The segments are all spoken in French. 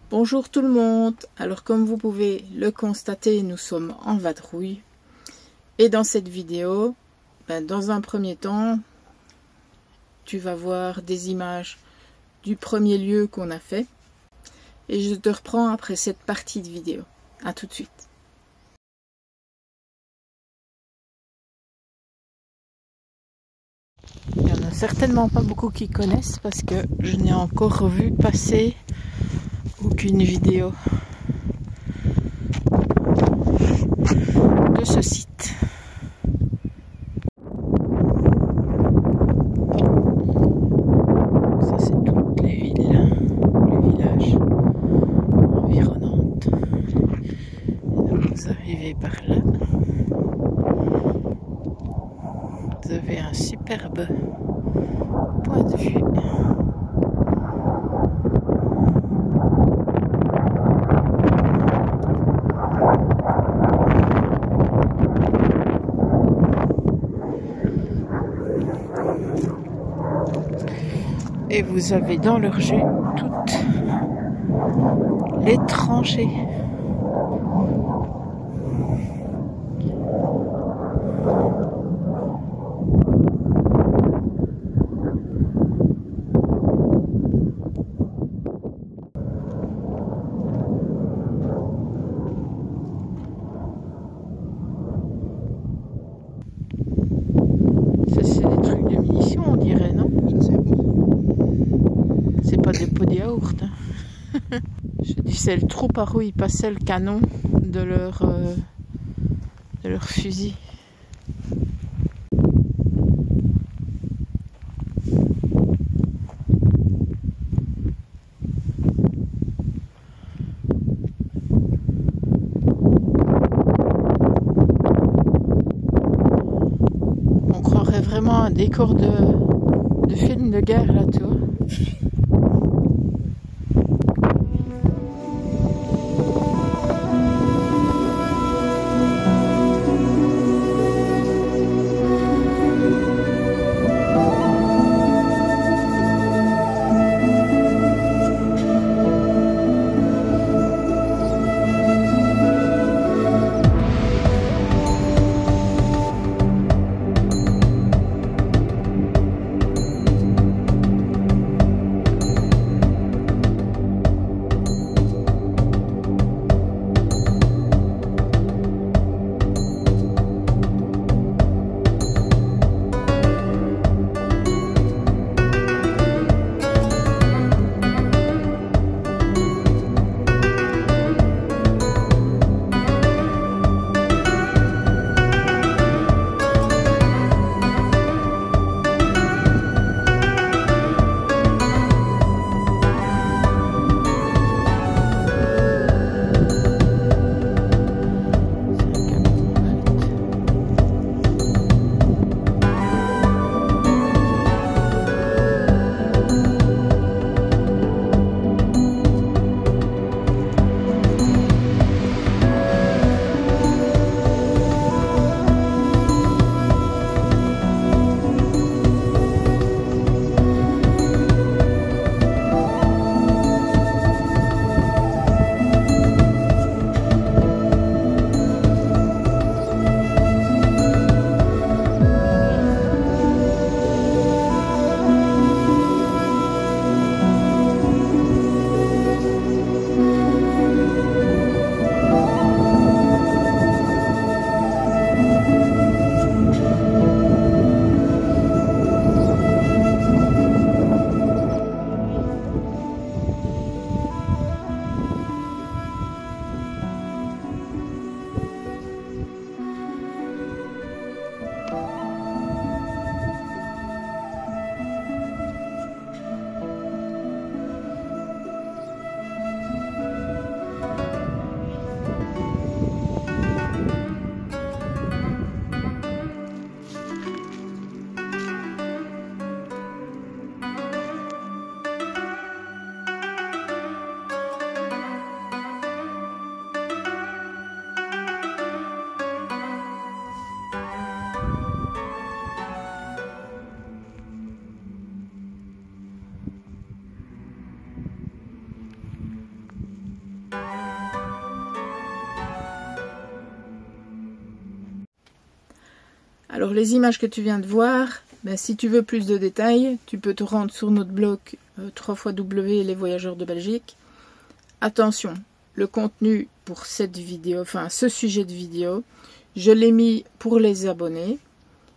Bonjour tout le monde. Alors comme vous pouvez le constater, nous sommes en vadrouille. Et dans cette vidéo, dans un premier temps, tu vas voir des images du premier lieu qu'on a fait. Et je te reprends après cette partie de vidéo. À tout de suite. Il n'y en a certainement pas beaucoup qui connaissent parce que je n'ai encore vu passer aucune vidéo de ce site. Ça c'est toutes les villes, les villages environnantes. Et donc vous arrivez par là. Vous avez un superbe point de vue. Et vous avez dans leur jus toutes les tranchées. Ça c'est des trucs de munitions on dirait, non? Je sais pas. C'est pas des pots de yaourt. Hein. Je dis c'est le trou par où ils passaient le canon de leur fusil. On croirait vraiment un décor de film de guerre là, tu vois. Alors les images que tu viens de voir, ben, si tu veux plus de détails, tu peux te rendre sur notre blog www.lesvoyageurs de Belgique. Attention, le contenu pour cette vidéo, enfin ce sujet de vidéo, je l'ai mis pour les abonnés.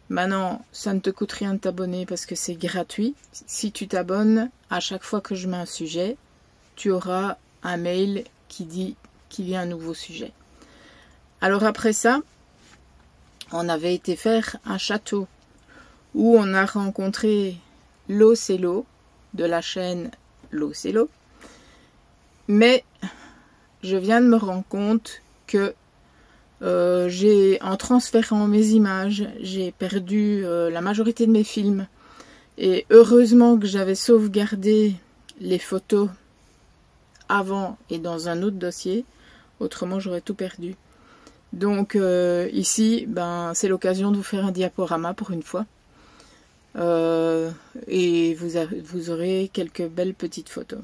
Maintenant, ça ne te coûte rien de t'abonner parce que c'est gratuit. Si tu t'abonnes, à chaque fois que je mets un sujet, tu auras un mail qui dit qu'il y a un nouveau sujet. Alors après ça, on avait été faire un château où on a rencontré l'Ocello de la chaîne l'Ocello. Mais je viens de me rendre compte que en transférant mes images, j'ai perdu la majorité de mes films. Et heureusement que j'avais sauvegardé les photos avant et dans un autre dossier. Autrement, j'aurais tout perdu. Donc ici, ben, c'est l'occasion de vous faire un diaporama pour une fois. Et vous aurez quelques belles petites photos.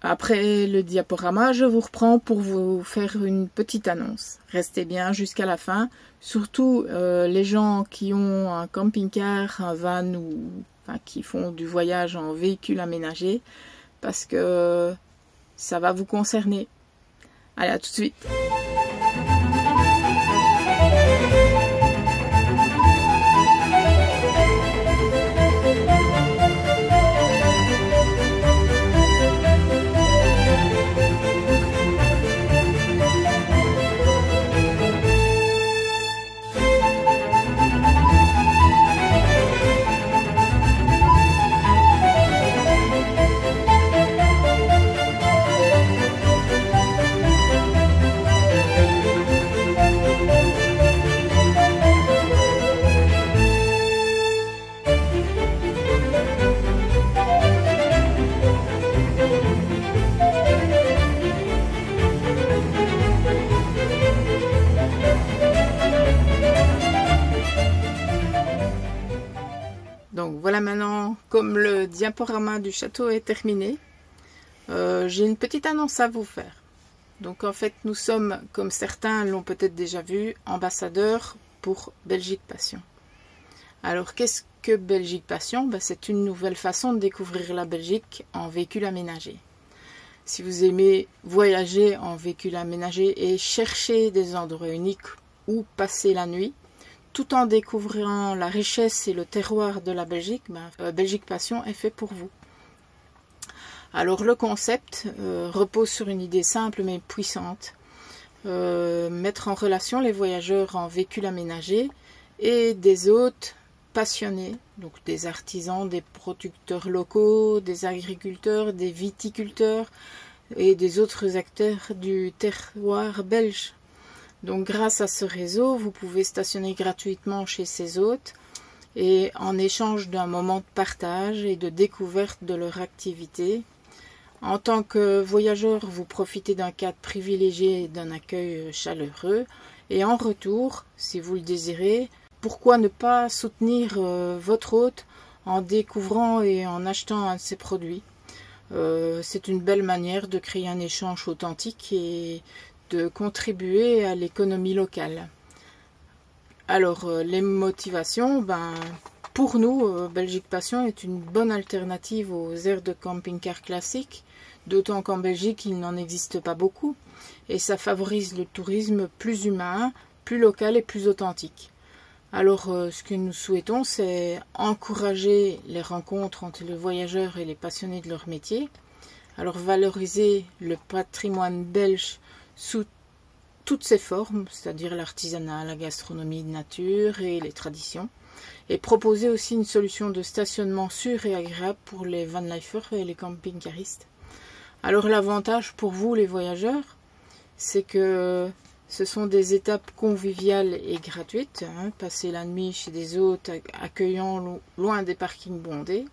Après le diaporama, je vous reprends pour vous faire une petite annonce. Restez bien jusqu'à la fin. Surtout les gens qui ont un camping-car, un van ou enfin, qui font du voyage en véhicule aménagé. Parce que ça va vous concerner. Allez, à tout de suite. Donc voilà, maintenant, comme le diaporama du château est terminé, j'ai une petite annonce à vous faire. Donc en fait, nous sommes, comme certains l'ont peut-être déjà vu, ambassadeurs pour Belgique Passion. Alors qu'est-ce que Belgique Passion? Ben, c'est une nouvelle façon de découvrir la Belgique en véhicule aménagé. Si vous aimez voyager en véhicule aménagé et chercher des endroits uniques où passer la nuit, tout en découvrant la richesse et le terroir de la Belgique, ben, Belgique Passion est fait pour vous. Alors le concept repose sur une idée simple mais puissante. Mettre en relation les voyageurs en véhicule aménagé et des hôtes passionnés, donc des artisans, des producteurs locaux, des agriculteurs, des viticulteurs et des autres acteurs du terroir belge. Donc grâce à ce réseau, vous pouvez stationner gratuitement chez ces hôtes et en échange d'un moment de partage et de découverte de leur activité. En tant que voyageur, vous profitez d'un cadre privilégié et d'un accueil chaleureux. Et en retour, si vous le désirez, pourquoi ne pas soutenir votre hôte en découvrant et en achetant un de ses produits. C'est une belle manière de créer un échange authentique et de contribuer à l'économie locale. Alors, les motivations, ben, pour nous, Belgique Passion est une bonne alternative aux aires de camping-car classiques, d'autant qu'en Belgique, il n'en existe pas beaucoup, et ça favorise le tourisme plus humain, plus local et plus authentique. Alors, ce que nous souhaitons, c'est encourager les rencontres entre les voyageurs et les passionnés de leur métier, alors valoriser le patrimoine belge sous toutes ses formes, c'est-à-dire l'artisanat, la gastronomie de nature et les traditions, et proposer aussi une solution de stationnement sûre et agréable pour les vanlifers et les camping-caristes. Alors l'avantage pour vous les voyageurs, c'est que ce sont des étapes conviviales et gratuites, passer la nuit chez des hôtes accueillants loin des parkings bondés.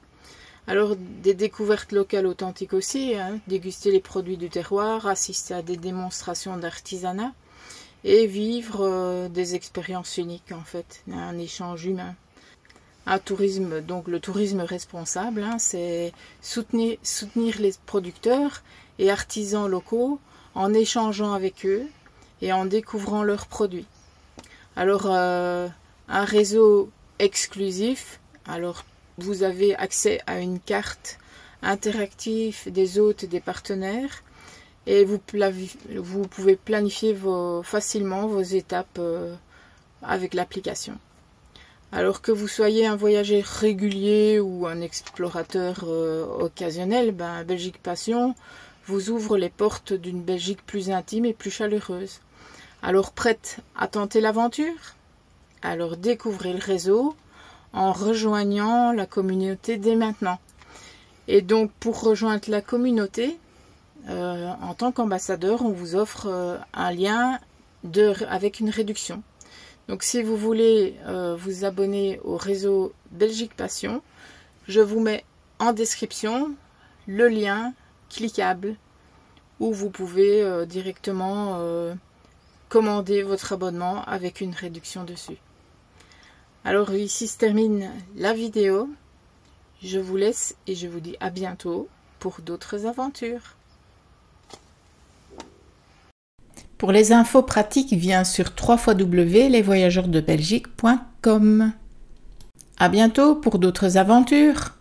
Alors des découvertes locales authentiques aussi, déguster les produits du terroir, assister à des démonstrations d'artisanat et vivre des expériences uniques en fait, un échange humain. Un tourisme, donc le tourisme responsable, c'est soutenir les producteurs et artisans locaux en échangeant avec eux et en découvrant leurs produits. Alors un réseau exclusif. Alors, vous avez accès à une carte interactive des hôtes et des partenaires et vous pouvez planifier facilement vos étapes avec l'application. Alors que vous soyez un voyageur régulier ou un explorateur occasionnel, Belgique Passion vous ouvre les portes d'une Belgique plus intime et plus chaleureuse. Alors prête à tenter l'aventure? Alors découvrez le réseau en rejoignant la communauté dès maintenant. Et donc pour rejoindre la communauté, en tant qu'ambassadeur, on vous offre un lien avec une réduction. Donc si vous voulez vous abonner au réseau Belgique Passion, je vous mets en description le lien cliquable où vous pouvez directement commander votre abonnement avec une réduction dessus. Alors ici se termine la vidéo. Je vous laisse et je vous dis à bientôt pour d'autres aventures. Pour les infos pratiques, viens sur www.lesvoyageursdebelgique.com. À bientôt pour d'autres aventures.